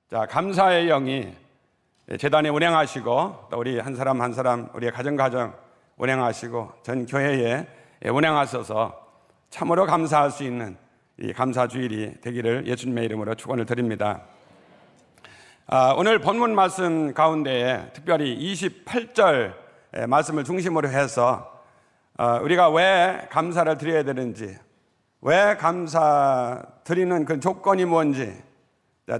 자, 감사의 영이 재단에 운행하시고 또 우리 한 사람 한 사람 우리의 가정 운행하시고 전 교회에 운행하셔서 참으로 감사할 수 있는 이 감사 주일이 되기를 예수님의 이름으로 축원을 드립니다. 오늘 본문 말씀 가운데에 특별히 28절 말씀을 중심으로 해서 우리가 왜 감사를 드려야 되는지, 왜 감사 드리는 그 조건이 뭔지,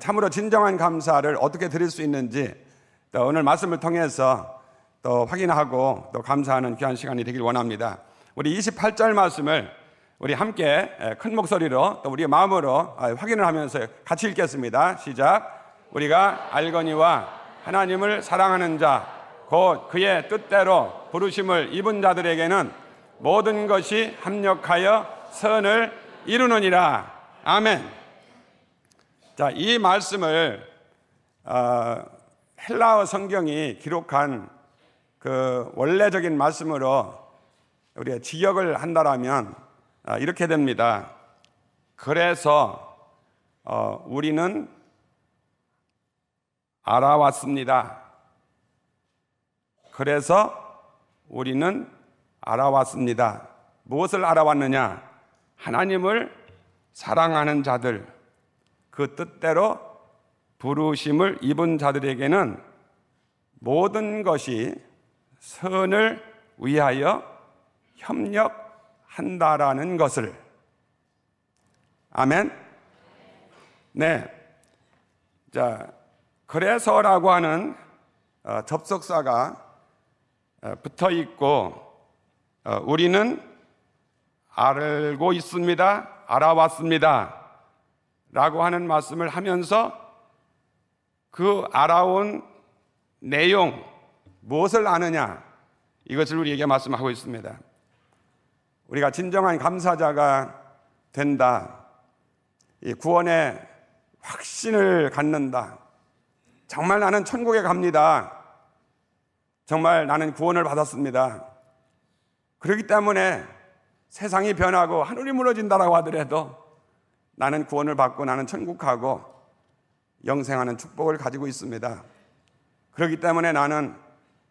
참으로 진정한 감사를 어떻게 드릴 수 있는지 또 오늘 말씀을 통해서 또 확인하고 또 감사하는 귀한 시간이 되길 원합니다. 우리 28절 말씀을 우리 함께 큰 목소리로 또 우리의 마음으로 확인을 하면서 같이 읽겠습니다. 시작. 우리가 알거니와 하나님을 사랑하는 자 곧 그의 뜻대로 부르심을 입은 자들에게는 모든 것이 합력하여 선을 이루느니라. 아멘. 자, 이 말씀을 헬라어 성경이 기록한 그 원래적인 말씀으로 우리가 직역을 한다라면 이렇게 됩니다. 그래서 우리는 알아왔습니다. 그래서 우리는 알아왔습니다. 무엇을 알아왔느냐? 하나님을 사랑하는 자들, 그 뜻대로 부르심을 입은 자들에게는 모든 것이 선을 위하여 협력한다라는 것을. 아멘. 네. 자, 그래서라고 하는 접속사가 붙어 있고 우리는 알고 있습니다. 알아왔습니다. 라고 하는 말씀을 하면서 그 알아온 내용, 무엇을 아느냐, 이것을 우리에게 말씀하고 있습니다. 우리가 진정한 감사자가 된다, 이 구원의 확신을 갖는다, 정말 나는 천국에 갑니다, 정말 나는 구원을 받았습니다, 그렇기 때문에 세상이 변하고 하늘이 무너진다라고 하더라도 나는 구원을 받고 나는 천국 가고 영생하는 축복을 가지고 있습니다. 그렇기 때문에 나는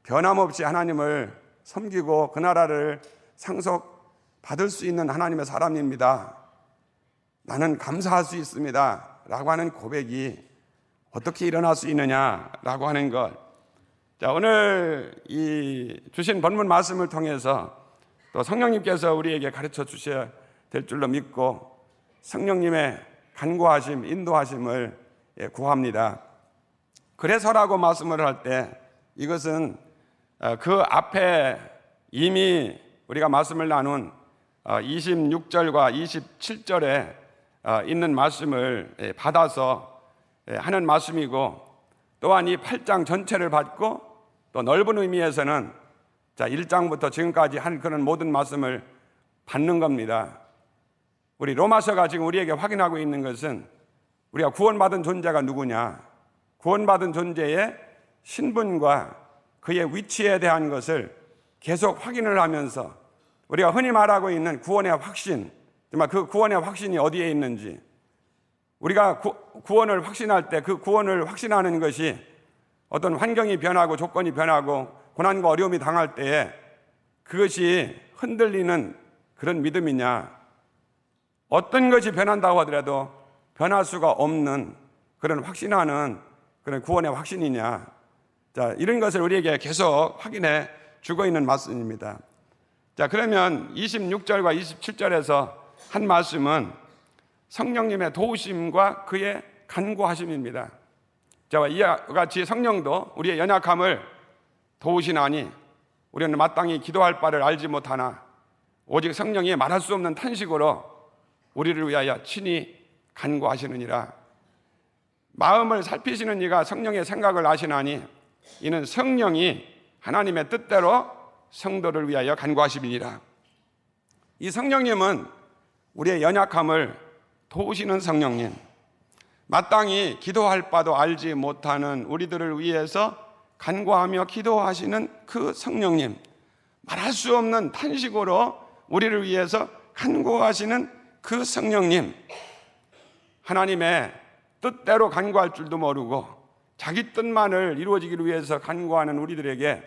변함없이 하나님을 섬기고 그 나라를 상속받을 수 있는 하나님의 사람입니다. 나는 감사할 수 있습니다. 라고 하는 고백이 어떻게 일어날 수 있느냐라고 하는 것. 자, 오늘 이 주신 본문 말씀을 통해서 또 성령님께서 우리에게 가르쳐 주셔야 될 줄로 믿고 성령님의 간구하심, 인도하심을 구합니다. 그래서라고 말씀을 할 때 이것은 그 앞에 이미 우리가 말씀을 나눈 26절과 27절에 있는 말씀을 받아서 하는 말씀이고, 또한 이 8장 전체를 받고 또 넓은 의미에서는 1장부터 지금까지 한 그런 모든 말씀을 받는 겁니다. 우리 로마서가 지금 우리에게 확인하고 있는 것은 우리가 구원받은 존재가 누구냐, 구원받은 존재의 신분과 그의 위치에 대한 것을 계속 확인을 하면서 우리가 흔히 말하고 있는 구원의 확신, 정말 그 구원의 확신이 어디에 있는지, 우리가 구원을 확신할 때 그 구원을 확신하는 것이 어떤 환경이 변하고 조건이 변하고 고난과 어려움이 당할 때에 그것이 흔들리는 그런 믿음이냐, 어떤 것이 변한다고 하더라도 변할 수가 없는 그런 확신하는 그런 구원의 확신이냐. 자, 이런 것을 우리에게 계속 확인해 주고 있는 말씀입니다. 자, 그러면 26절과 27절에서 한 말씀은 성령님의 도우심과 그의 간구하심입니다. 자, 이와 같이 성령도 우리의 연약함을 도우시나니 우리는 마땅히 기도할 바를 알지 못하나 오직 성령이 말할 수 없는 탄식으로 우리를 위하여 친히 간구하시느니라. 마음을 살피시는 이가 성령의 생각을 아시나니 이는 성령이 하나님의 뜻대로 성도를 위하여 간구하시리니라. 이 성령님은 우리의 연약함을 도우시는 성령님, 마땅히 기도할 바도 알지 못하는 우리들을 위해서 간구하며 기도하시는 그 성령님, 말할 수 없는 탄식으로 우리를 위해서 간구하시는 그 성령님, 하나님의 뜻대로 간구할 줄도 모르고 자기 뜻만을 이루어지기를 위해서 간구하는 우리들에게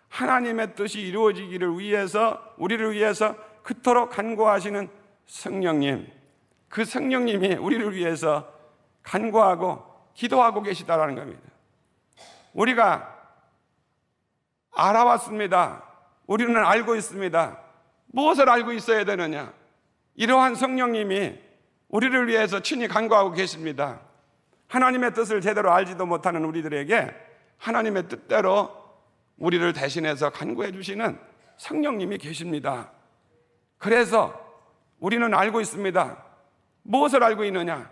하나님의 뜻이 이루어지기를 위해서, 우리를 위해서 그토록 간구하시는 성령님, 그 성령님이 우리를 위해서 간구하고 기도하고 계시다라는 겁니다. 우리가 알아왔습니다. 우리는 알고 있습니다. 무엇을 알고 있어야 되느냐? 이러한 성령님이 우리를 위해서 친히 간구하고 계십니다. 하나님의 뜻을 제대로 알지도 못하는 우리들에게 하나님의 뜻대로 우리를 대신해서 간구해 주시는 성령님이 계십니다. 그래서 우리는 알고 있습니다. 무엇을 알고 있느냐?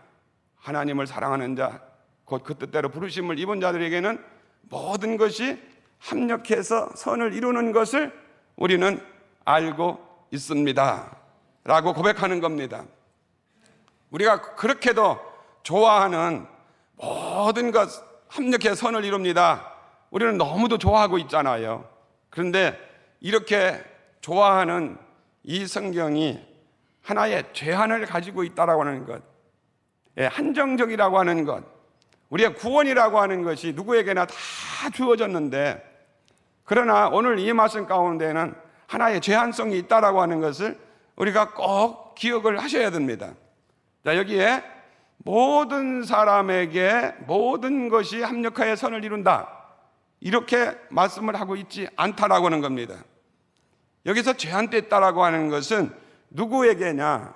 하나님을 사랑하는 자, 곧 그 뜻대로 부르심을 입은 자들에게는 모든 것이 합력해서 선을 이루는 것을 우리는 알고 있습니다 라고 고백하는 겁니다. 우리가 그렇게도 좋아하는 모든 것 합력해서 선을 이룹니다. 우리는 너무도 좋아하고 있잖아요. 그런데 이렇게 좋아하는 이 성경이 하나의 죄한을 가지고 있다라고 하는 것, 한정적이라고 하는 것, 우리의 구원이라고 하는 것이 누구에게나 다 주어졌는데, 그러나 오늘 이 말씀 가운데는 하나의 제한성이 있다라고 하는 것을 우리가 꼭 기억을 하셔야 됩니다. 자, 여기에 모든 사람에게 모든 것이 합력하여 선을 이룬다, 이렇게 말씀을 하고 있지 않다라고 하는 겁니다. 여기서 제한됐다라고 하는 것은 누구에게냐?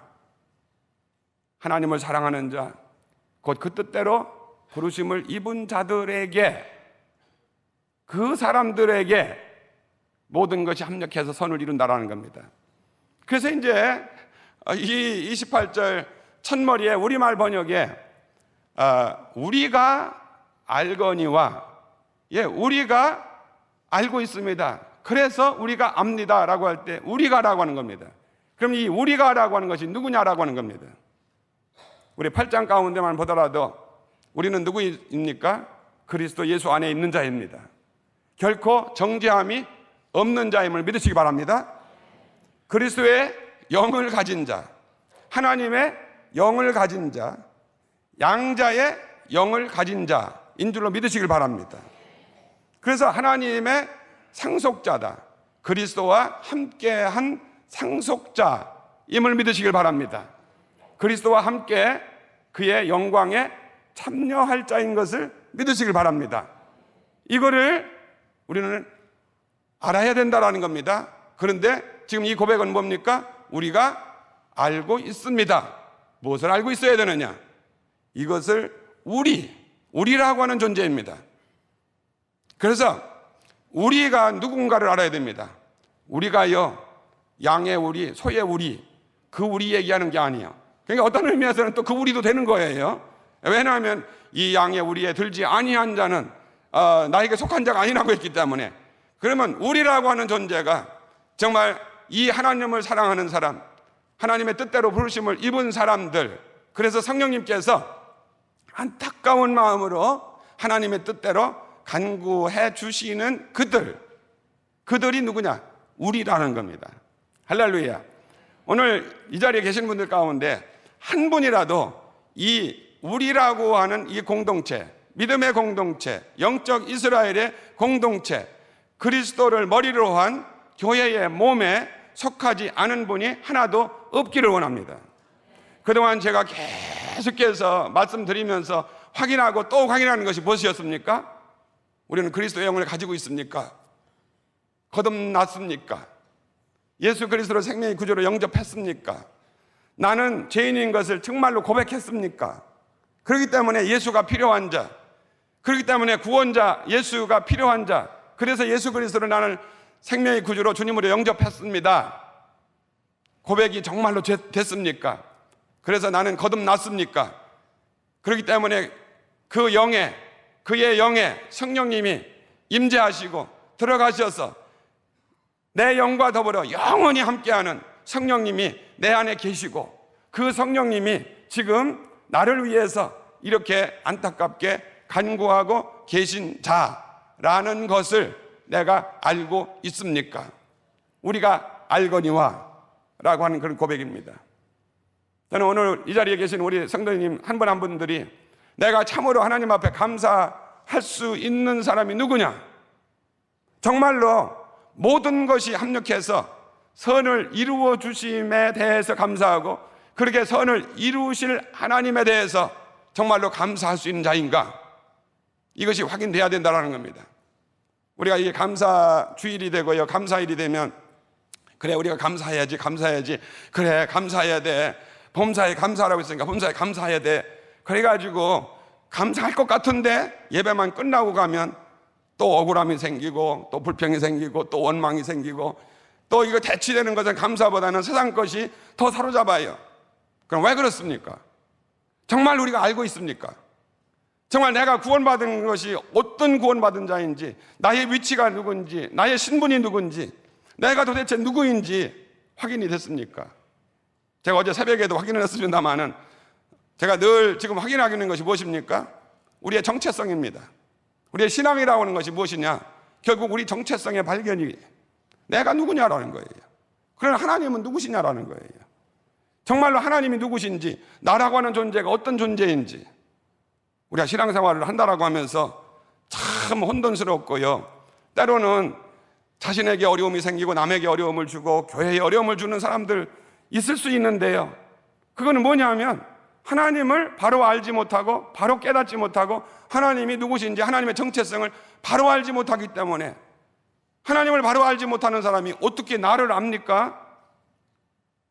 하나님을 사랑하는 자, 곧 그 뜻대로 부르심을 입은 자들에게, 그 사람들에게 모든 것이 합력해서 선을 이룬다라는 겁니다. 그래서 이제 이 28절 첫머리에 우리말 번역에 우리가 알거니와, 우리가 알고 있습니다, 그래서 우리가 압니다 라고 할 때 우리가라고 하는 겁니다. 그럼 이 우리가라고 하는 것이 누구냐라고 하는 겁니다. 우리 8장 가운데만 보더라도 우리는 누구입니까? 그리스도 예수 안에 있는 자입니다. 결코 정죄함이 없는 자임을 믿으시기 바랍니다. 그리스도의 영을 가진 자, 하나님의 영을 가진 자, 양자의 영을 가진 자인 줄로 믿으시길 바랍니다. 그래서 하나님의 상속자다, 그리스도와 함께한 상속자임을 믿으시길 바랍니다. 그리스도와 함께 그의 영광에 참여할 자인 것을 믿으시길 바랍니다. 이거를 우리는 알아야 된다라는 겁니다. 그런데 지금 이 고백은 뭡니까? 우리가 알고 있습니다. 무엇을 알고 있어야 되느냐? 이것을 우리라고 하는 존재입니다. 그래서 우리가 누군가를 알아야 됩니다. 우리가요, 양의 우리, 소의 우리, 그 우리 얘기하는 게 아니에요. 그러니까 어떤 의미에서는 또 그 우리도 되는 거예요. 왜냐하면 이 양의 우리에 들지 아니한 자는 나에게 속한 자가 아니라고 했기 때문에. 그러면 우리라고 하는 존재가 정말 이 하나님을 사랑하는 사람, 하나님의 뜻대로 부르심을 입은 사람들, 그래서 성령님께서 안타까운 마음으로 하나님의 뜻대로 간구해 주시는 그들이 누구냐? 우리라는 겁니다. 할렐루야. 오늘 이 자리에 계신 분들 가운데 한 분이라도 이 우리라고 하는 이 공동체, 믿음의 공동체, 영적 이스라엘의 공동체, 그리스도를 머리로 한 교회의 몸에 속하지 않은 분이 하나도 없기를 원합니다. 그동안 제가 계속해서 말씀드리면서 확인하고 또 확인하는 것이 무엇이었습니까? 우리는 그리스도의 영을 가지고 있습니까? 거듭났습니까? 예수 그리스도를 생명의 구주로 영접했습니까? 나는 죄인인 것을 정말로 고백했습니까? 그렇기 때문에 예수가 필요한 자, 그렇기 때문에 구원자 예수가 필요한 자, 그래서 예수 그리스도를 나는 생명의 구주로 주님으로 영접했습니다. 고백이 정말로 됐습니까? 그래서 나는 거듭났습니까? 그렇기 때문에 그의 영에 성령님이 임재하시고 들어가셔서 내 영과 더불어 영원히 함께하는 성령님이 내 안에 계시고, 그 성령님이 지금 나를 위해서 이렇게 안타깝게 간구하고 계신 자라는 것을 내가 알고 있습니까? 우리가 알거니와 라고 하는 그런 고백입니다. 저는 오늘 이 자리에 계신 우리 성도님 한 분 한 분들이 내가 참으로 하나님 앞에 감사할 수 있는 사람이 누구냐? 정말로 모든 것이 합력해서 선을 이루어 주심에 대해서 감사하고 그렇게 선을 이루실 하나님에 대해서 정말로 감사할 수 있는 자인가? 이것이 확인돼야 된다는 겁니다. 우리가 이게 감사 주일이 되고요, 감사일이 되면 그래 우리가 감사해야지 그래 감사해야 돼, 범사에 감사하라고 했으니까 범사에 감사해야 돼, 그래가지고 감사할 것 같은데 예배만 끝나고 가면 또 억울함이 생기고 또 불평이 생기고 또 원망이 생기고 또 이거 대치되는 것은 감사보다는 세상 것이 더 사로잡아요. 그럼 왜 그렇습니까? 정말 우리가 알고 있습니까? 정말 내가 구원받은 것이 어떤 구원받은 자인지, 나의 위치가 누군지, 나의 신분이 누군지, 내가 도대체 누구인지 확인이 됐습니까? 제가 어제 새벽에도 확인을 했습니다만은 제가 늘 지금 확인하고 있는 것이 무엇입니까? 우리의 정체성입니다. 우리의 신앙이라고 하는 것이 무엇이냐? 결국 우리 정체성의 발견이 내가 누구냐라는 거예요. 그러나 하나님은 누구시냐라는 거예요. 정말로 하나님이 누구신지, 나라고 하는 존재가 어떤 존재인지, 우리가 신앙생활을 한다라고 하면서 참 혼돈스럽고요, 때로는 자신에게 어려움이 생기고 남에게 어려움을 주고 교회에 어려움을 주는 사람들 있을 수 있는데요, 그거는 뭐냐면 하나님을 바로 알지 못하고 바로 깨닫지 못하고 하나님이 누구신지 하나님의 정체성을 바로 알지 못하기 때문에, 하나님을 바로 알지 못하는 사람이 어떻게 나를 압니까?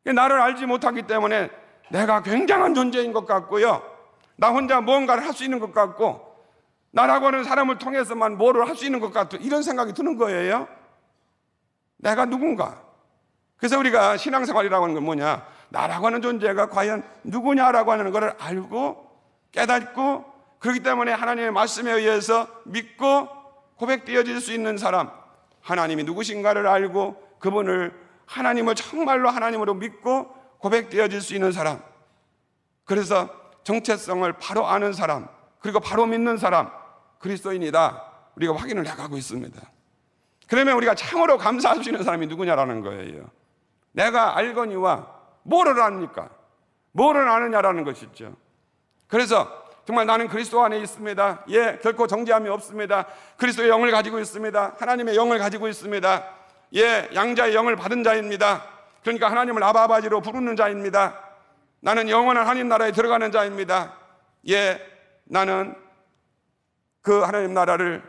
나를 알지 못하기 때문에 내가 굉장한 존재인 것 같고요, 나 혼자 뭔가를 할 수 있는 것 같고 나라고 하는 사람을 통해서만 뭐를 할 수 있는 것 같은 이런 생각이 드는 거예요. 내가 누군가. 그래서 우리가 신앙생활이라고 하는 건 뭐냐, 나라고 하는 존재가 과연 누구냐라고 하는 것을 알고 깨닫고 그렇기 때문에 하나님의 말씀에 의해서 믿고 고백되어질 수 있는 사람, 하나님이 누구신가를 알고 그분을, 하나님을 정말로 하나님으로 믿고 고백되어질 수 있는 사람, 그래서 정체성을 바로 아는 사람, 그리고 바로 믿는 사람, 그리스도인이다, 우리가 확인을 해가고 있습니다. 그러면 우리가 참으로 감사할 수 있는 사람이 누구냐라는 거예요. 내가 알거니와 뭐를 압니까? 뭐를 아느냐라는 것이죠. 그래서 정말 나는 그리스도 안에 있습니다. 예, 결코 정죄함이 없습니다. 그리스도의 영을 가지고 있습니다. 하나님의 영을 가지고 있습니다. 예, 양자의 영을 받은 자입니다. 그러니까 하나님을 아바아버지로 부르는 자입니다. 나는 영원한 하나님 나라에 들어가는 자입니다. 예, 나는 그 하나님 나라를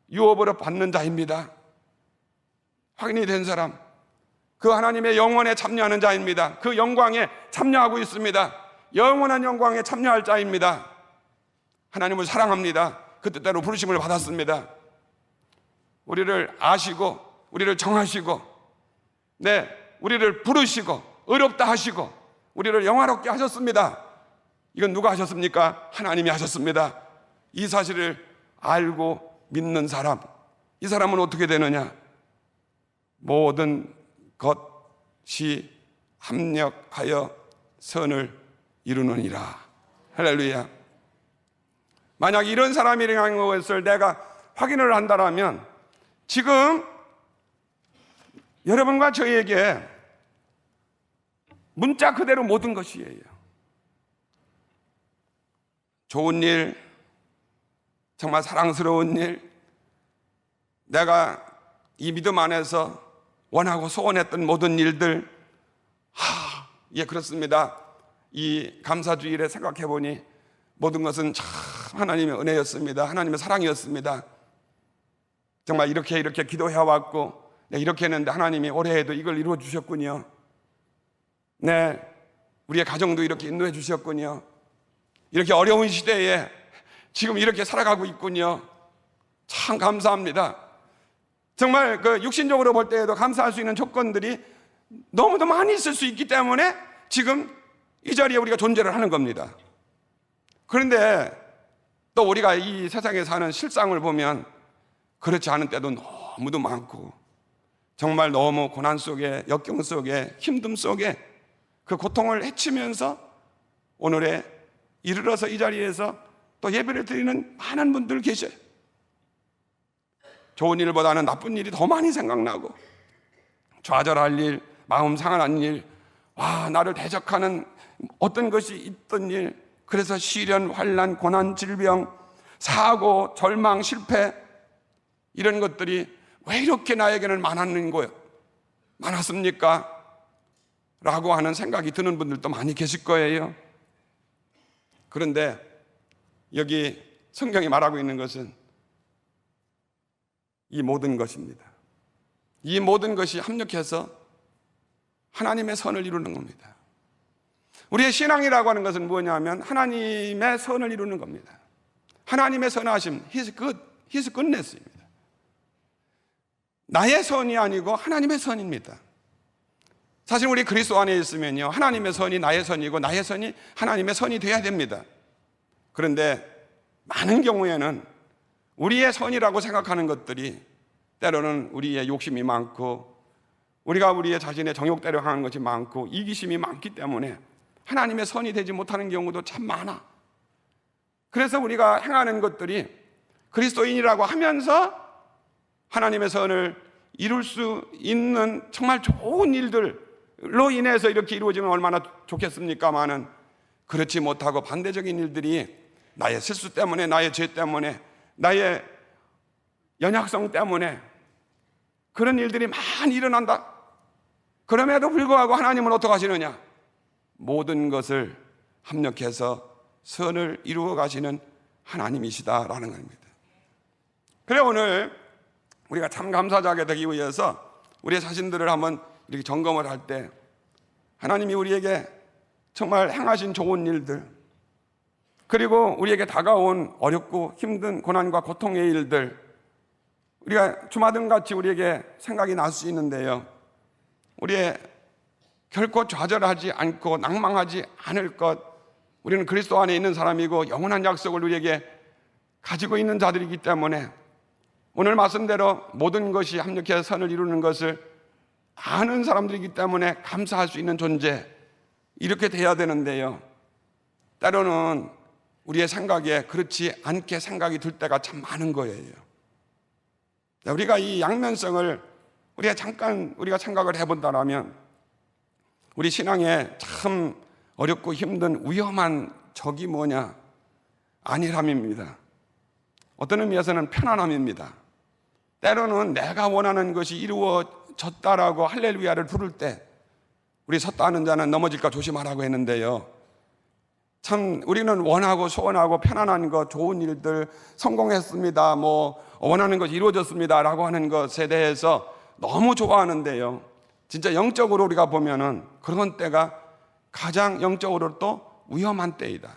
유업으로 받는 자입니다. 확인이 된 사람, 그 하나님의 영원에 참여하는 자입니다. 그 영광에 참여하고 있습니다. 영원한 영광에 참여할 자입니다. 하나님을 사랑합니다. 그 뜻대로 부르심을 받았습니다. 우리를 아시고 우리를 정하시고, 네, 우리를 부르시고 의롭다 하시고 우리를 영화롭게 하셨습니다. 이건 누가 하셨습니까? 하나님이 하셨습니다. 이 사실을 알고 믿는 사람, 이 사람은 어떻게 되느냐? 모든 것이 합력하여 선을 이루느니라. 할렐루야. 만약 이런 사람이라는 것을 내가 확인을 한다면 지금 여러분과 저에게 문자 그대로 모든 것이에요. 좋은 일, 정말 사랑스러운 일, 내가 이 믿음 안에서 원하고 소원했던 모든 일들, 예, 그렇습니다. 이 감사주일에 생각해 보니 모든 것은 참 하나님의 은혜였습니다. 하나님의 사랑이었습니다. 정말 이렇게 기도해왔고, 네, 이렇게 했는데 하나님이 올해에도 이걸 이루어 주셨군요. 네, 우리의 가정도 이렇게 인도해 주셨군요. 이렇게 어려운 시대에 지금 이렇게 살아가고 있군요. 참 감사합니다. 정말 그 육신적으로 볼 때에도 감사할 수 있는 조건들이 너무도 많이 있을 수 있기 때문에 지금 이 자리에 우리가 존재를 하는 겁니다. 그런데 또 우리가 이 세상에 사는 실상을 보면 그렇지 않은 때도 너무도 많고, 정말 너무 고난 속에, 역경 속에, 힘듦 속에 그 고통을 헤치면서 오늘에 이르러서 이 자리에서 또 예배를 드리는 많은 분들 계셔요. 좋은 일보다는 나쁜 일이 더 많이 생각나고, 좌절할 일, 마음 상한 일, 나를 대적하는 어떤 것이 있던 일, 그래서 시련, 환난, 고난, 질병, 사고, 절망, 실패 이런 것들이 왜 이렇게 나에게는 많았습니까? 라고 하는 생각이 드는 분들도 많이 계실 거예요. 그런데 여기 성경이 말하고 있는 것은 이 모든 것입니다. 이 모든 것이 합력해서 하나님의 선을 이루는 겁니다. 우리의 신앙이라고 하는 것은 뭐냐면 하나님의 선을 이루는 겁니다. 하나님의 선하심, His goodness입니다. 나의 선이 아니고 하나님의 선입니다. 사실 우리 그리스도 안에 있으면요, 하나님의 선이 나의 선이고 나의 선이 하나님의 선이 돼야 됩니다. 그런데 많은 경우에는 우리의 선이라고 생각하는 것들이 때로는 우리의 욕심이 많고 우리가 우리의 자신의 정욕대로 하는 것이 많고 이기심이 많기 때문에 하나님의 선이 되지 못하는 경우도 참 많아. 그래서 우리가 행하는 것들이 그리스도인이라고 하면서 하나님의 선을 이룰 수 있는 정말 좋은 일들로 인해서 이렇게 이루어지면 얼마나 좋겠습니까마는 그렇지 못하고 반대적인 일들이 나의 실수 때문에, 나의 죄 때문에, 나의 연약성 때문에 그런 일들이 많이 일어난다. 그럼에도 불구하고 하나님은 어떻게 하시느냐? 모든 것을 합력해서 선을 이루어 가시는 하나님이시다라는 겁니다. 그래 오늘 우리가 참 감사자게 되기 위해서 우리의 자신들을 한번 이렇게 점검을 할 때 하나님이 우리에게 정말 행하신 좋은 일들, 그리고 우리에게 다가온 어렵고 힘든 고난과 고통의 일들, 우리가 주마등같이 우리에게 생각이 날 수 있는데요, 우리의 결코 좌절하지 않고 낭망하지 않을 것, 우리는 그리스도 안에 있는 사람이고 영원한 약속을 우리에게 가지고 있는 자들이기 때문에 오늘 말씀대로 모든 것이 합력해서 선을 이루는 것을 아는 사람들이기 때문에 감사할 수 있는 존재, 이렇게 돼야 되는데요, 때로는 우리의 생각에 그렇지 않게 생각이 들 때가 참 많은 거예요. 우리가 이 양면성을 우리가 잠깐 생각을 해본다면 우리 신앙에 참 어렵고 힘든 위험한 적이 뭐냐? 안일함입니다. 어떤 의미에서는 편안함입니다. 때로는 내가 원하는 것이 이루어졌다라고 할렐루야를 부를 때 우리 섰다 하는 자는 넘어질까 조심하라고 했는데요, 참 우리는 원하고 소원하고 편안한 것, 좋은 일들, 성공했습니다, 원하는 것이 이루어졌습니다 라고 하는 것에 대해서 너무 좋아하는데요, 진짜 영적으로 우리가 보면은 그런 때가 가장 영적으로 또 위험한 때이다.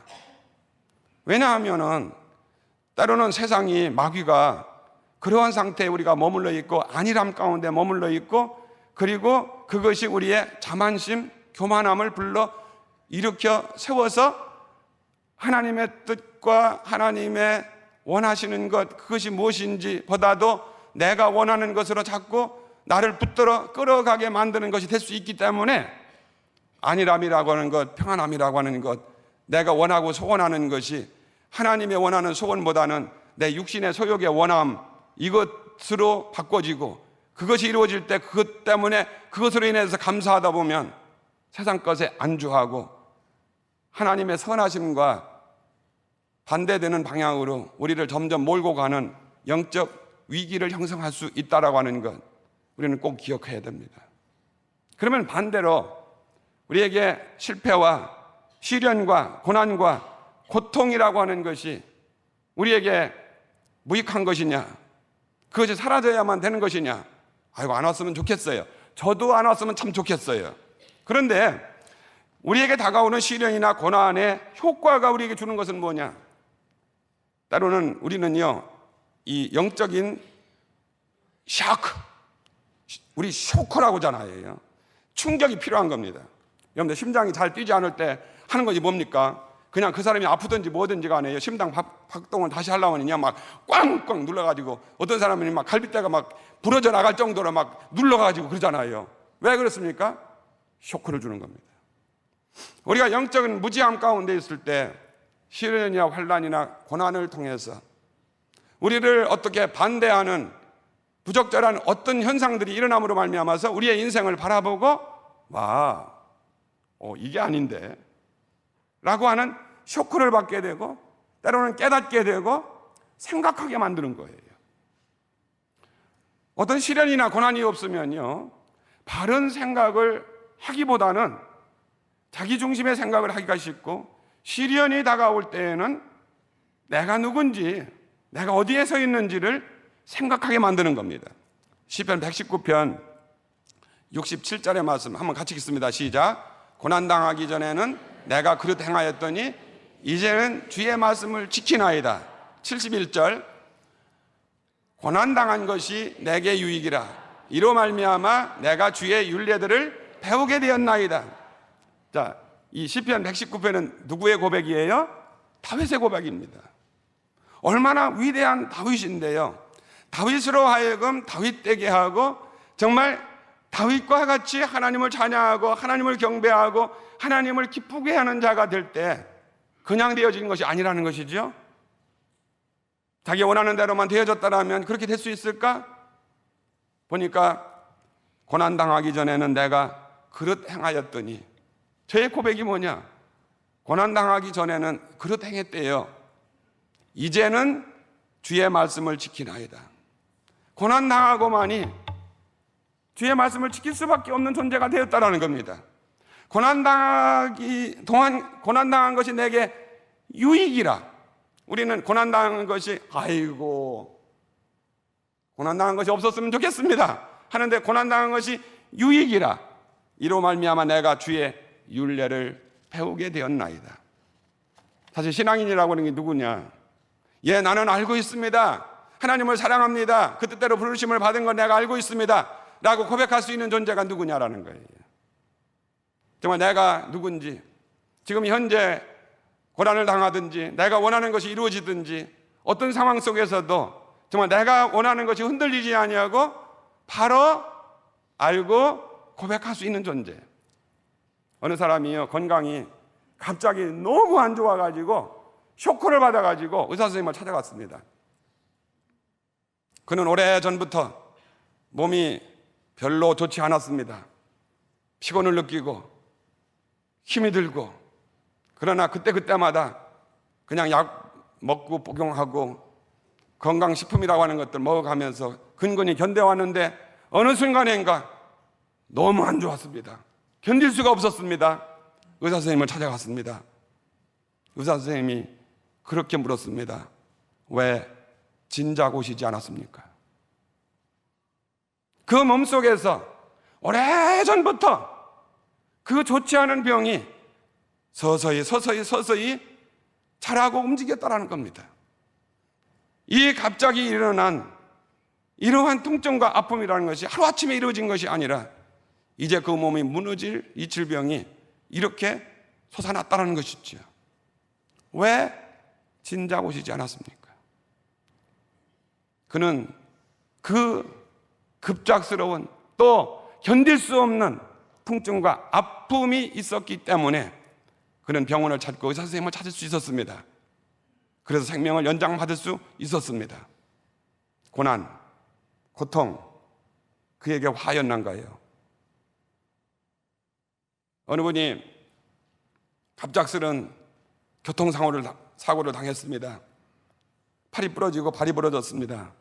왜냐하면은 때로는 세상이, 마귀가 그러한 상태에 우리가 머물러 있고 안일함 가운데 머물러 있고, 그리고 그것이 우리의 자만심, 교만함을 불러 일으켜 세워서 하나님의 뜻과 하나님의 원하시는 것, 그것이 무엇인지 보다도 내가 원하는 것으로 자꾸 나를 붙들어 끌어가게 만드는 것이 될 수 있기 때문에 안일함이라고 하는 것, 평안함이라고 하는 것, 내가 원하고 소원하는 것이 하나님의 원하는 소원보다는 내 육신의 소욕의 원함, 이것으로 바꿔지고 그것이 이루어질 때 그것 때문에 그것으로 인해서 감사하다 보면 세상 것에 안주하고 하나님의 선하심과 반대되는 방향으로 우리를 점점 몰고 가는 영적 위기를 형성할 수 있다라고 하는 것, 우리는 꼭 기억해야 됩니다. 그러면 반대로 우리에게 실패와 시련과 고난과 고통이라고 하는 것이 우리에게 무익한 것이냐, 그것이 사라져야만 되는 것이냐, 아이고 안 왔으면 좋겠어요. 저도 안 왔으면 참 좋겠어요. 그런데 우리에게 다가오는 시련이나 고난의 효과가 우리에게 주는 것은 뭐냐? 때로는 우리는요, 이 영적인 샤크, 우리 쇼크라고 하잖아요. 충격이 필요한 겁니다. 여러분들 심장이 잘 뛰지 않을 때 하는 것이 뭡니까? 그냥 그 사람이 아프든지 뭐든지 간에 심장 박동을 다시 하려면 그냥 막 꽝꽝 눌러가지고, 어떤 사람은 막 갈비뼈가 막 부러져 나갈 정도로 막 눌러가지고 그러잖아요. 왜 그렇습니까? 쇼크를 주는 겁니다. 우리가 영적인 무지함 가운데 있을 때 시련이나 환난이나 고난을 통해서 우리를 어떻게 반대하는 부적절한 어떤 현상들이 일어남으로 말미암아서 우리의 인생을 바라보고 이게 아닌데 라고 하는 쇼크를 받게 되고 때로는 깨닫게 되고 생각하게 만드는 거예요. 어떤 시련이나 고난이 없으면요, 바른 생각을 하기보다는 자기 중심의 생각을 하기가 쉽고, 시련이 다가올 때에는 내가 누군지, 내가 어디에 서 있는지를 생각하게 만드는 겁니다. 시편 119편 67절의 말씀 한번 같이 읽습니다. 시작. 고난당하기 전에는 내가 그릇 행하였더니 이제는 주의 말씀을 지키나이다. 71절. 고난당한 것이 내게 유익이라. 이로 말미암아 내가 주의 율례들을 배우게 되었나이다. 자, 이 시편 119편은 누구의 고백이에요? 다윗의 고백입니다. 얼마나 위대한 다윗인데요, 다윗으로 하여금 다윗되게 하고 정말 다윗과 같이 하나님을 찬양하고 하나님을 경배하고 하나님을 기쁘게 하는 자가 될 때 그냥 되어진 것이 아니라는 것이죠. 자기 원하는 대로만 되어졌다면 그렇게 될 수 있을까? 보니까 고난당하기 전에는 내가 그릇 행하였더니, 저의 고백이 뭐냐? 고난당하기 전에는 그릇 행했대요. 이제는 주의 말씀을 지키나이다. 고난당하고만이 주의 말씀을 지킬 수밖에 없는 존재가 되었다라는 겁니다. 고난당하기 동안 고난당한 것이 내게 유익이라. 우리는 고난당한 것이 아이고 고난당한 것이 없었으면 좋겠습니다 하는데, 고난당한 것이 유익이라. 이로 말미암아 내가 주의 율례를 배우게 되었나이다. 사실 신앙인이라고 하는 게 누구냐? 예, 나는 알고 있습니다. 하나님을 사랑합니다. 그 뜻대로 부르심을 받은 건 내가 알고 있습니다 라고 고백할 수 있는 존재가 누구냐라는 거예요. 정말 내가 누군지, 지금 현재 고난을 당하든지 내가 원하는 것이 이루어지든지 어떤 상황 속에서도 정말 내가 원하는 것이 흔들리지 아니하고 바로 알고 고백할 수 있는 존재. 어느 사람이요, 건강이 갑자기 너무 안 좋아가지고 쇼크를 받아가지고 의사 선생님을 찾아갔습니다. 그는 오래전부터 몸이 별로 좋지 않았습니다. 피곤을 느끼고 힘이 들고, 그러나 그때마다 그냥 약 먹고 복용하고 건강식품이라고 하는 것들 먹어가면서 근근히 견뎌왔는데 어느 순간인가 너무 안 좋았습니다. 견딜 수가 없었습니다. 의사 선생님을 찾아갔습니다. 의사 선생님이 그렇게 물었습니다. 왜 진작 오시지 않았습니까? 그 몸속에서 오래전부터 그 좋지 않은 병이 서서히 자라고 움직였다라는 겁니다. 이 갑자기 일어난 이러한 통증과 아픔이라는 것이 하루아침에 이루어진 것이 아니라 이제 그 몸이 무너질 이 질병이 이렇게 솟아났다는 것이죠. 왜 진작 오시지 않았습니까? 그는 그 급작스러운 또 견딜 수 없는 통증과 아픔이 있었기 때문에 그는 병원을 찾고 의사 선생님을 찾을 수 있었습니다. 그래서 생명을 연장받을 수 있었습니다. 고난, 고통, 그에게 화였난가요? 어느 분이 갑작스런 교통사고를 당했습니다. 팔이 부러지고 발이 부러졌습니다.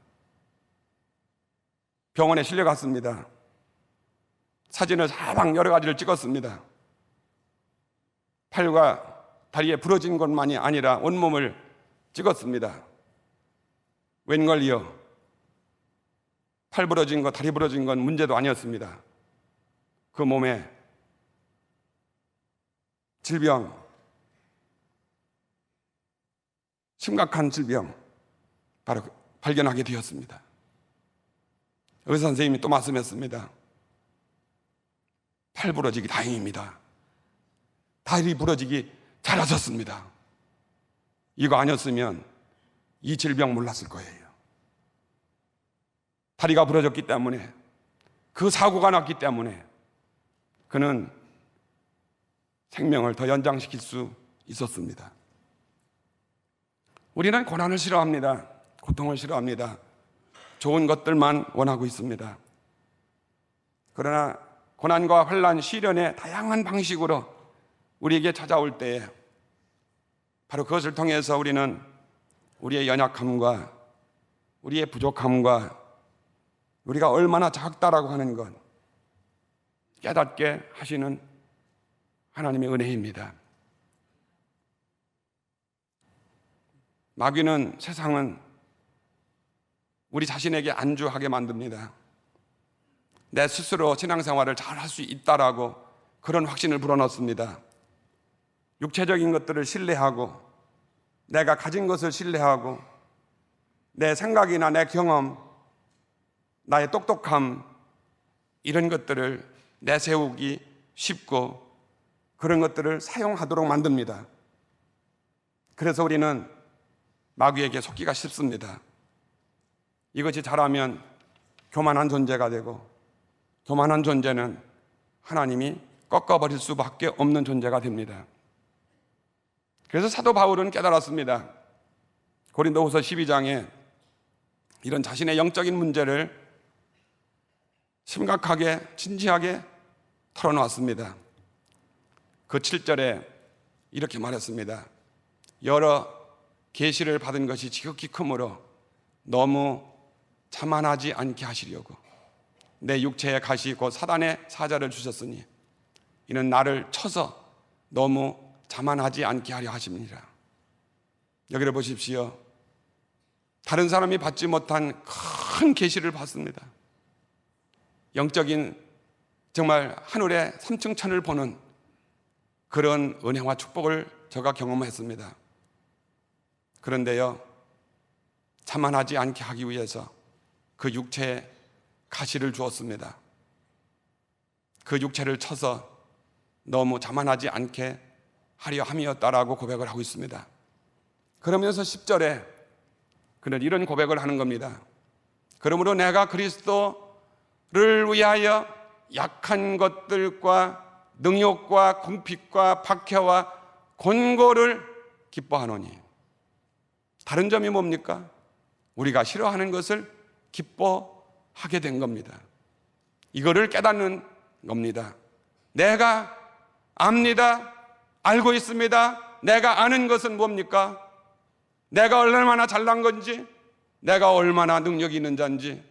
병원에 실려갔습니다. 사진을 사방 여러 가지를 찍었습니다. 팔과 다리에 부러진 것만이 아니라 온몸을 찍었습니다. 웬걸요? 팔 부러진 것, 다리 부러진 건 문제도 아니었습니다. 그 몸에 질병, 심각한 질병 바로 발견하게 되었습니다. 의사 선생님이 또 말씀했습니다. 팔 부러지기 다행입니다. 다리 부러지기 잘하셨습니다. 이거 아니었으면 이 질병 몰랐을 거예요. 다리가 부러졌기 때문에, 그 사고가 났기 때문에 그는 생명을 더 연장시킬 수 있었습니다. 우리는 고난을 싫어합니다. 고통을 싫어합니다. 좋은 것들만 원하고 있습니다. 그러나 고난과 환난, 시련의 다양한 방식으로 우리에게 찾아올 때에 바로 그것을 통해서 우리는 우리의 연약함과 우리의 부족함과 우리가 얼마나 작다라고 하는 것 깨닫게 하시는 하나님의 은혜입니다. 마귀는, 세상은 우리 자신에게 안주하게 만듭니다. 내 스스로 신앙생활을 잘 할 수 있다라고 그런 확신을 불어넣습니다. 육체적인 것들을 신뢰하고 내가 가진 것을 신뢰하고 내 생각이나 내 경험, 나의 똑똑함 이런 것들을 내세우기 쉽고 그런 것들을 사용하도록 만듭니다. 그래서 우리는 마귀에게 속기가 쉽습니다. 이것이 잘하면 교만한 존재가 되고 교만한 존재는 하나님이 꺾어버릴 수밖에 없는 존재가 됩니다. 그래서 사도 바울은 깨달았습니다. 고린도후서 12장에 이런 자신의 영적인 문제를 심각하게 진지하게 털어놓았습니다. 그 7절에 이렇게 말했습니다. 여러 계시를 받은 것이 지극히 크므로 너무 자만하지 않게 하시려고 내 육체의 가시 곧 사단의 사자를 주셨으니 이는 나를 쳐서 너무 자만하지 않게 하려 하십니다. 여기를 보십시오. 다른 사람이 받지 못한 큰 계시를 받습니다. 영적인 정말 하늘의 삼층천을 보는 그런 은혜와 축복을 저가 경험했습니다. 그런데요, 자만하지 않게 하기 위해서 그 육체에 가시를 주었습니다. 그 육체를 쳐서 너무 자만하지 않게 하려 함이었다라고 고백을 하고 있습니다. 그러면서 10절에 그는 이런 고백을 하는 겁니다. 그러므로 내가 그리스도를 위하여 약한 것들과 능욕과 궁핍과 박해와 곤고를 기뻐하노니. 다른 점이 뭡니까? 우리가 싫어하는 것을 기뻐하게 된 겁니다. 이거를 깨닫는 겁니다. 내가 압니다. 알고 있습니다. 내가 아는 것은 뭡니까? 내가 얼마나 잘난 건지, 내가 얼마나 능력이 있는 자인지,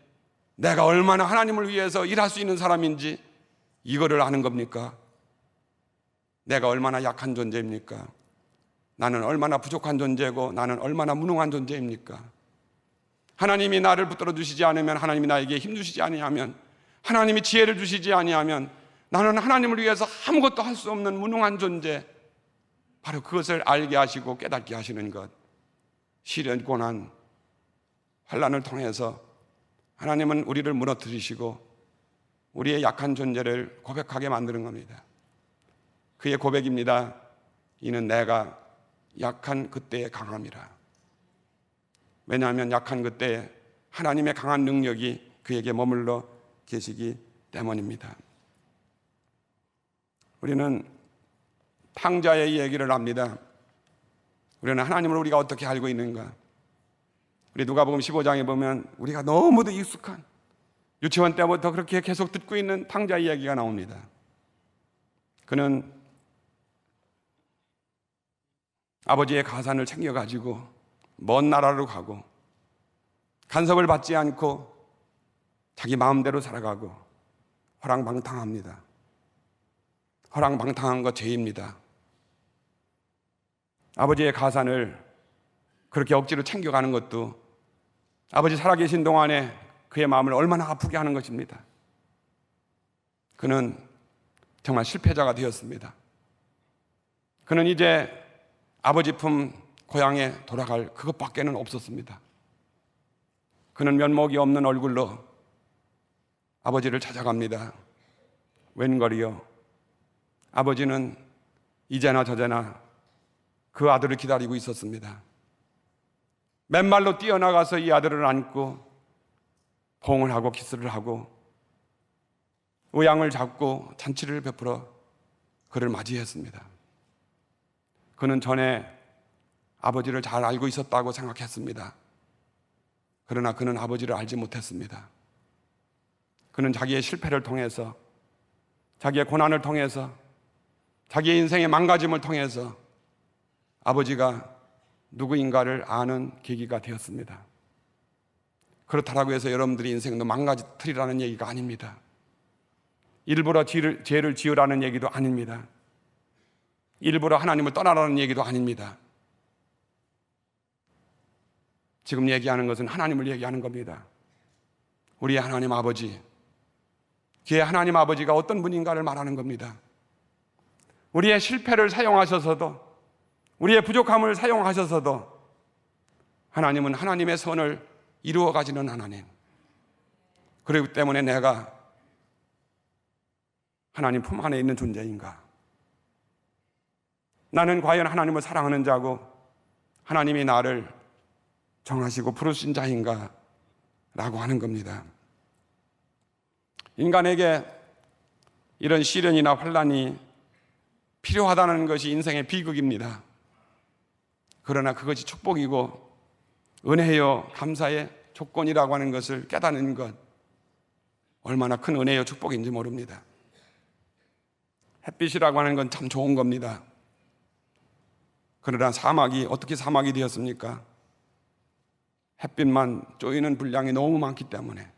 내가 얼마나 하나님을 위해서 일할 수 있는 사람인지 이거를 아는 겁니까? 내가 얼마나 약한 존재입니까? 나는 얼마나 부족한 존재고 나는 얼마나 무능한 존재입니까? 하나님이 나를 붙들어 주시지 않으면, 하나님이 나에게 힘 주시지 아니하면, 하나님이 지혜를 주시지 아니하면 나는 하나님을 위해서 아무것도 할 수 없는 무능한 존재. 바로 그것을 알게 하시고 깨닫게 하시는 것. 시련, 고난, 환난을 통해서 하나님은 우리를 무너뜨리시고 우리의 약한 존재를 고백하게 만드는 겁니다. 그의 고백입니다. 이는 내가 약한 그때의 강함이라. 왜냐하면 약한 그때에 하나님의 강한 능력이 그에게 머물러 계시기 때문입니다. 우리는 탕자의 얘기를 합니다. 우리는 하나님을 우리가 어떻게 알고 있는가? 우리 누가복음 15장에 보면 우리가 너무도 익숙한, 유치원 때부터 그렇게 계속 듣고 있는 탕자 이야기가 나옵니다. 그는 아버지의 가산을 챙겨가지고 먼 나라로 가고 간섭을 받지 않고 자기 마음대로 살아가고 허랑방탕합니다. 허랑방탕한 것 죄입니다. 아버지의 가산을 그렇게 억지로 챙겨가는 것도 아버지 살아계신 동안에 그의 마음을 얼마나 아프게 하는 것입니다. 그는 정말 실패자가 되었습니다. 그는 이제 아버지 품 고향에 돌아갈 그것밖에는 없었습니다. 그는 면목이 없는 얼굴로 아버지를 찾아갑니다. 웬걸이요? 아버지는 이제나 저제나 그 아들을 기다리고 있었습니다. 맨발로 뛰어나가서 이 아들을 안고 포옹을 하고 키스를 하고 의양을 잡고 잔치를 베풀어 그를 맞이했습니다. 그는 전에 아버지를 잘 알고 있었다고 생각했습니다. 그러나 그는 아버지를 알지 못했습니다. 그는 자기의 실패를 통해서, 자기의 고난을 통해서, 자기의 인생의 망가짐을 통해서 아버지가 누구인가를 아는 계기가 되었습니다. 그렇다고 해서 여러분들의 인생도 망가뜨리라는 얘기가 아닙니다. 일부러 죄를 지으라는 얘기도 아닙니다. 일부러 하나님을 떠나라는 얘기도 아닙니다. 지금 얘기하는 것은 하나님을 얘기하는 겁니다. 우리의 하나님 아버지, 그의 하나님 아버지가 어떤 분인가를 말하는 겁니다. 우리의 실패를 사용하셔서도, 우리의 부족함을 사용하셔서도 하나님은 하나님의 선을 이루어 가시는 하나님. 그렇기 때문에 내가 하나님 품 안에 있는 존재인가? 나는 과연 하나님을 사랑하는 자고 하나님이 나를 정하시고 부르신 자인가? 라고 하는 겁니다. 인간에게 이런 시련이나 환난이 필요하다는 것이 인생의 비극입니다. 그러나 그것이 축복이고 은혜요 감사의 조건이라고 하는 것을 깨닫는 것, 얼마나 큰 은혜요 축복인지 모릅니다. 햇빛이라고 하는 건 참 좋은 겁니다. 그러나 사막이 어떻게 사막이 되었습니까? 햇빛만 쪼이는 분량이 너무 많기 때문에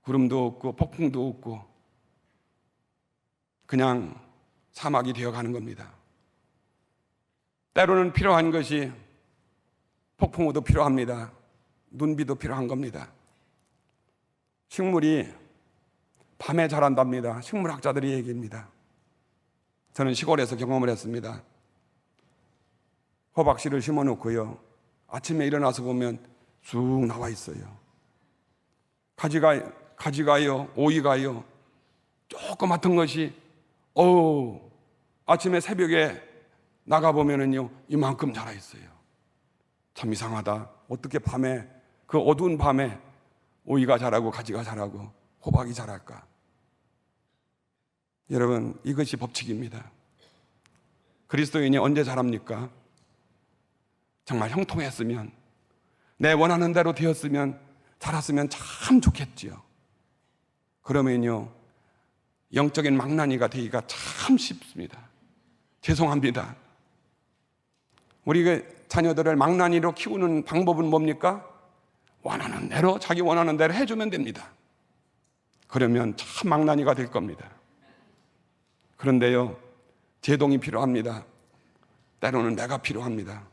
구름도 없고 폭풍도 없고 그냥 사막이 되어가는 겁니다. 때로는 필요한 것이 폭풍우도 필요합니다. 눈비도 필요한 겁니다. 식물이 밤에 자란답니다. 식물학자들이 얘기합니다. 저는 시골에서 경험을 했습니다. 호박씨를 심어놓고요, 아침에 일어나서 보면 쑥 나와 있어요. 가지가요, 오이가요, 조그맣던 것이 아침에 새벽에 나가보면은요 이만큼 자라 있어요. 참 이상하다. 어떻게 밤에, 그 어두운 밤에 오이가 자라고 가지가 자라고 호박이 자랄까? 여러분, 이것이 법칙입니다. 그리스도인이 언제 자랍니까? 정말 형통했으면, 내 원하는 대로 되었으면, 자랐으면 참 좋겠지요. 그러면요 영적인 망나니가 되기가 참 쉽습니다. 죄송합니다. 우리 자녀들을 망나니로 키우는 방법은 뭡니까? 원하는 대로, 자기 원하는 대로 해주면 됩니다. 그러면 참 망나니가 될 겁니다. 그런데요, 제동이 필요합니다. 때로는 내가 필요합니다.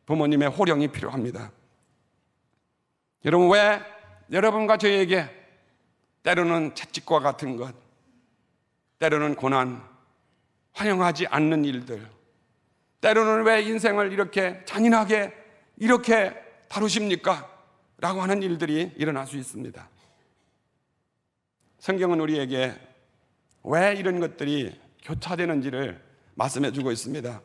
부모님의 호령이 필요합니다. 여러분, 왜 여러분과 저에게 때로는 채찍과 같은 것, 때로는 고난, 환영하지 않는 일들, 때로는 왜 인생을 이렇게 잔인하게 이렇게 다루십니까? 라고 하는 일들이 일어날 수 있습니다. 성경은 우리에게 왜 이런 것들이 교차되는지를 말씀해 주고 있습니다.